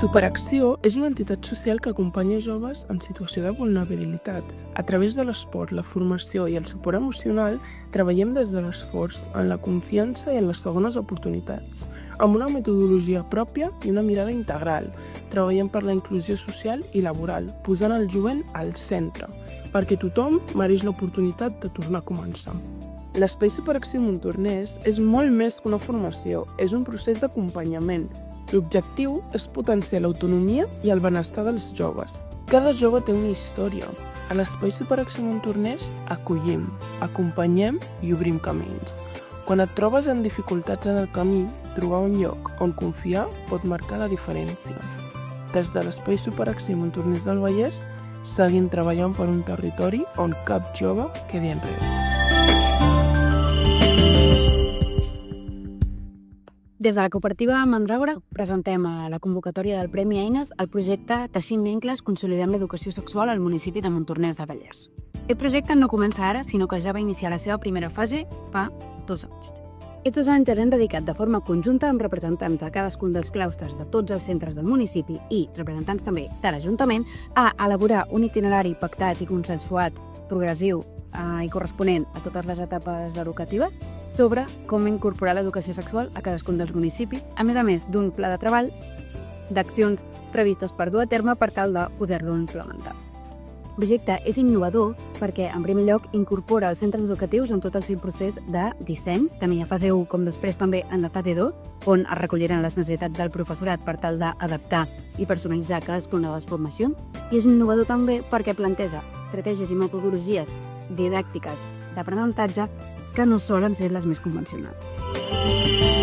Superacció és una entitat social que acompanya joves en situació de vulnerabilitat. A través de l'esport, la formació i el suport emocional, treballem des de l'esforç, en la confiança i en les segones oportunitats, amb una metodologia pròpia i una mirada integral. Treballem per la inclusió social i laboral, posant el jovent al centre, perquè tothom mereix l'oportunitat de tornar a començar. L'Espai Superacció Montornès és molt més que una formació, és un procés d'acompanyament. L'objectiu és potenciar l'autonomia i el benestar dels joves. Cada jove té una història. A l'Espai Superacció Montornès acollim, acompanyem i obrim camins. Quan et trobes en dificultats en el camí, trobar un lloc on confiar pot marcar la diferència. Des de l'Espai Superacció Montornès del Vallès, seguim treballant per un territori on cap jove quedi enrere. Des de la cooperativa Mandràgora presentem a la convocatòria del Premi Eines el projecte Teixint vincles, consolidem l'educació sexual al municipi de Montornès del Vallès. Aquest projecte no comença ara, sinó que ja va iniciar la seva primera fase fa 2 anys. Aquests 2 anys han dedicat de forma conjunta amb representants de cadascun dels claustres de tots els centres del municipi i representants també de l'Ajuntament a elaborar un itinerari pactat i consensuat, progressiu i corresponent a totes les etapes educatives sobre com incorporar l'educació sexual a cadascun dels municipis, a més d'un pla de treball d'accions previstes per dur a terme per tal de poder-lo implementar. El projecte és innovador perquè, en primer lloc, incorpora els centres educatius en tot el seu procés de disseny, tant a fase 1 com després també en la fase 2, on es recolliran les necessitats del professorat per tal d'adaptar i personalitzar cadascuna de les formacions. I és innovador també perquè planteja estratègies i metodologies didàctiques d'aprenentatge que no solen ser les més convencionals.